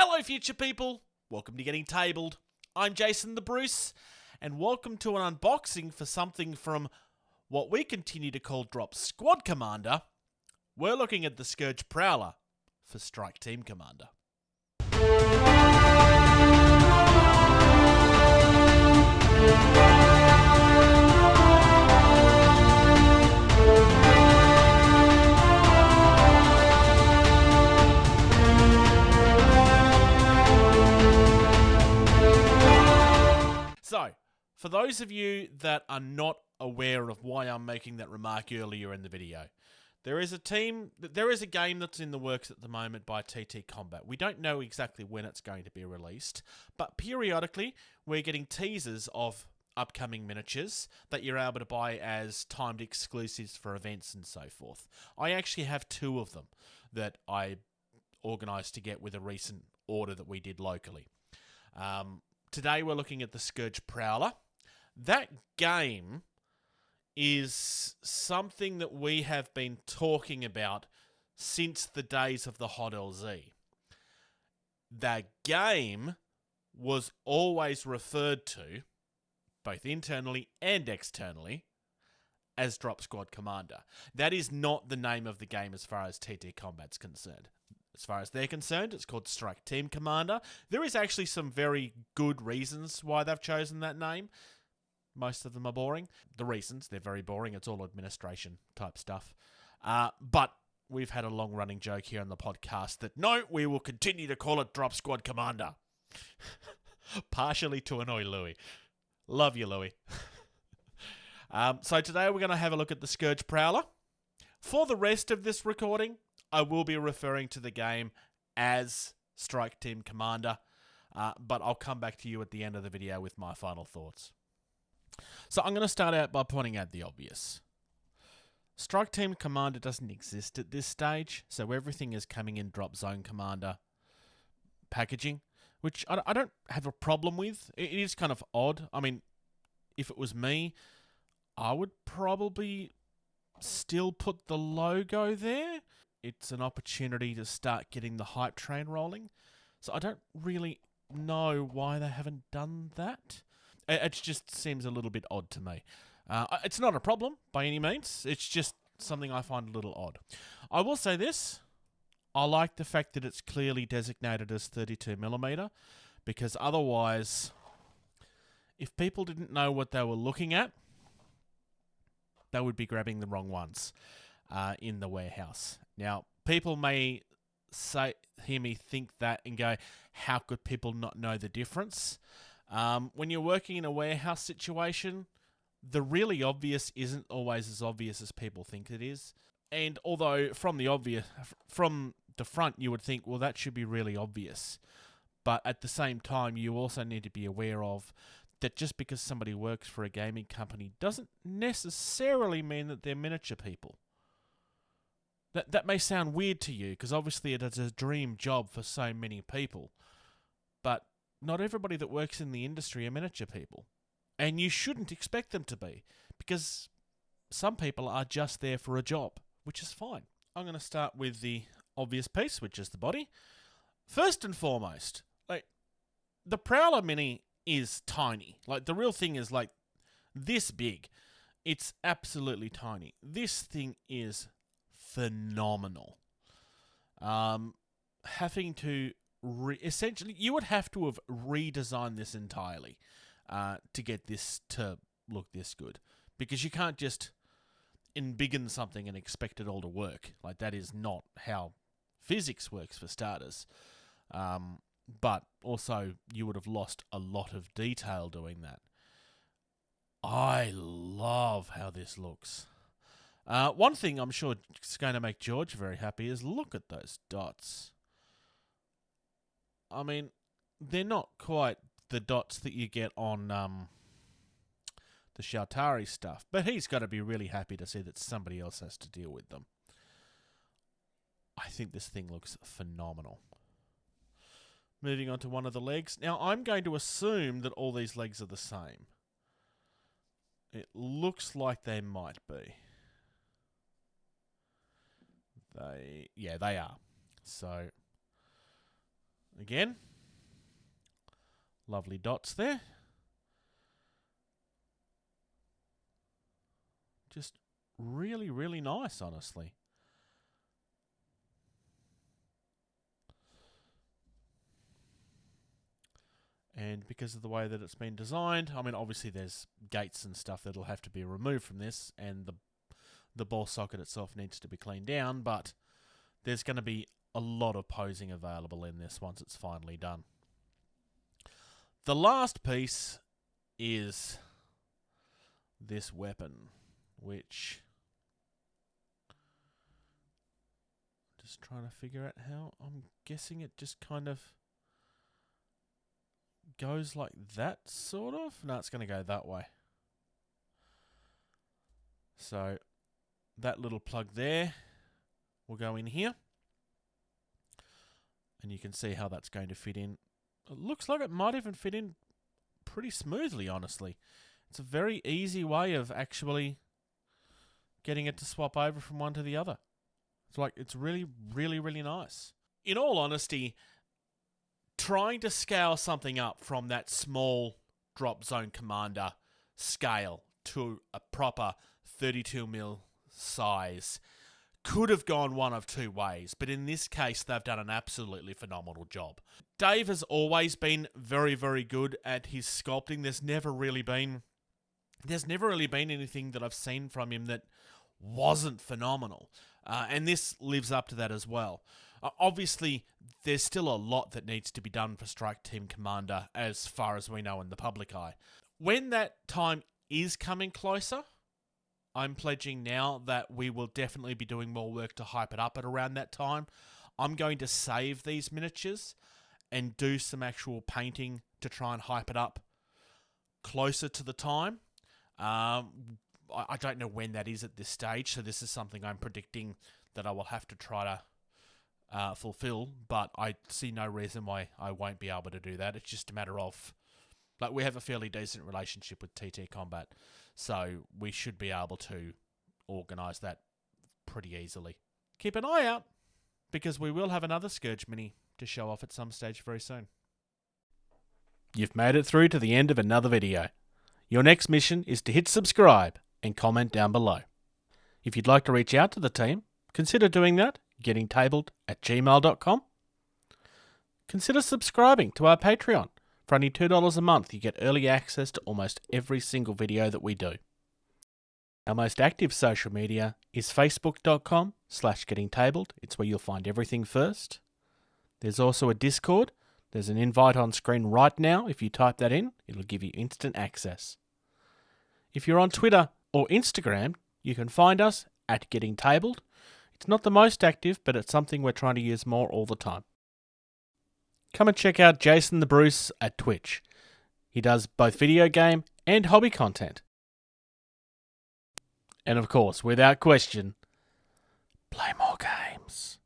Hello, future people. Welcome to Getting Tabled. I'm Jason the Bruce, and welcome to an unboxing for something from what we continue to call DropSquad Commander. We're looking at the Scourge Prowler for StrikeTeam Commander. So, for those of you that are not aware of why I'm making that remark earlier in the video, there is a game that's in the works at the moment by TTCombat. We don't know exactly when it's going to be released, but periodically we're getting teasers of upcoming miniatures that you're able to buy as timed exclusives for events and so forth. I actually have 2 of them that I organised to get with a recent order that we did locally. Today we're looking at the Scourge Prowler. That game is something that we have been talking about since the days of the Hot LZ. That game was always referred to, both internally and externally, as DropSquad Commander. That is not the name of the game as far as TTCombat's concerned. As far as they're concerned, it's called StrikeTeam Commander. There is actually some very good reasons why they've chosen that name. Most of them are boring. The reasons, they're very boring. It's all administration type stuff. But we've had a long-running joke here on the podcast that, no, we will continue to call it DropSquad Commander. Partially to annoy Louis. Love you, Louis. So today we're going to have a look at the Scourge Prowler. For the rest of this recording, I will be referring to the game as StrikeTeam Commander, but I'll come back to you at the end of the video with my final thoughts. So I'm going to start out by pointing out the obvious. StrikeTeam Commander doesn't exist at this stage, so everything is coming in Drop Zone Commander packaging, which I don't have a problem with. It is kind of odd. I mean, if it was me, I would probably still put the logo there. It's an opportunity to start getting the hype train rolling. So I don't really know why they haven't done that. It just seems a little bit odd to me. It's not a problem by any means. It's just something I find a little odd. I will say this. I like the fact that it's clearly designated as 32mm, because otherwise, if people didn't know what they were looking at, they would be grabbing the wrong ones in the warehouse. Now, people may hear me think that and go, how could people not know the difference? When you're working in a warehouse situation, the really obvious isn't always as obvious as people think it is. And although from the front you would think, well, that should be really obvious. But at the same time, you also need to be aware of that just because somebody works for a gaming company doesn't necessarily mean that they're miniature people. That may sound weird to you, because obviously it is a dream job for so many people. But not everybody that works in the industry are miniature people. And you shouldn't expect them to be, because some people are just there for a job, which is fine. I'm going to start with the obvious piece, which is the body. First and foremost, the Prowler Mini is tiny. The real thing is this big. It's absolutely tiny. This thing is phenomenal. Having to essentially, you would have to have redesigned this entirely to get this to look this good, because you can't just embiggen something and expect it all to work. That is not how physics works, for starters. But also, you would have lost a lot of detail doing that. I love how this looks. One thing I'm sure is going to make George very happy is look at those dots. I mean, they're not quite the dots that you get on the Shaltari stuff, but he's got to be really happy to see that somebody else has to deal with them. I think this thing looks phenomenal. Moving on to one of the legs. Now, I'm going to assume that all these legs are the same. It looks like they might be. They are. So Again, lovely dots there. Just really, really nice, honestly. And because of the way that it's been designed, I mean, obviously there's gates and stuff that'll have to be removed from this, and the ball socket itself needs to be cleaned down, but there's going to be a lot of posing available in this once it's finally done. The last piece is this weapon, which... just trying to figure out how. I'm guessing it just kind of goes like that, sort of. No, it's going to go that way. So that little plug there will go in here. And you can see how that's going to fit in. It looks like it might even fit in pretty smoothly, honestly. It's a very easy way of actually getting it to swap over from one to the other. It's really, really, really nice. In all honesty, trying to scale something up from that small drop zone commander scale to a proper 32mm size could have gone one of two ways, but in this case, they've done an absolutely phenomenal job. Dave has always been very, very good at his sculpting. There's never really been anything that I've seen from him that wasn't phenomenal. And this lives up to that as well. Obviously, there's still a lot that needs to be done for StrikeTeam Commander as far as we know in the public eye. When that time is coming closer, I'm pledging now that we will definitely be doing more work to hype it up at around that time. I'm going to save these miniatures and do some actual painting to try and hype it up closer to the time. I don't know when that is at this stage, so this is something I'm predicting that I will have to try to fulfill, but I see no reason why I won't be able to do that. It's just a matter of, like, we have a fairly decent relationship with TTCombat, so we should be able to organise that pretty easily. Keep an eye out, because we will have another Scourge Mini to show off at some stage very soon. You've made it through to the end of another video. Your next mission is to hit subscribe and comment down below. If you'd like to reach out to the team, consider doing that, gettingtabled@gmail.com. Consider subscribing to our Patreon. For only $2 a month, you get early access to almost every single video that we do. Our most active social media is facebook.com/gettingtabled. It's where you'll find everything first. There's also a Discord. There's an invite on screen right now. If you type that in, it'll give you instant access. If you're on Twitter or Instagram, you can find us at gettingtabled. It's not the most active, but it's something we're trying to use more all the time. Come and check out Jason the Bruce at Twitch. He does both video game and hobby content. And of course, without question, play more games.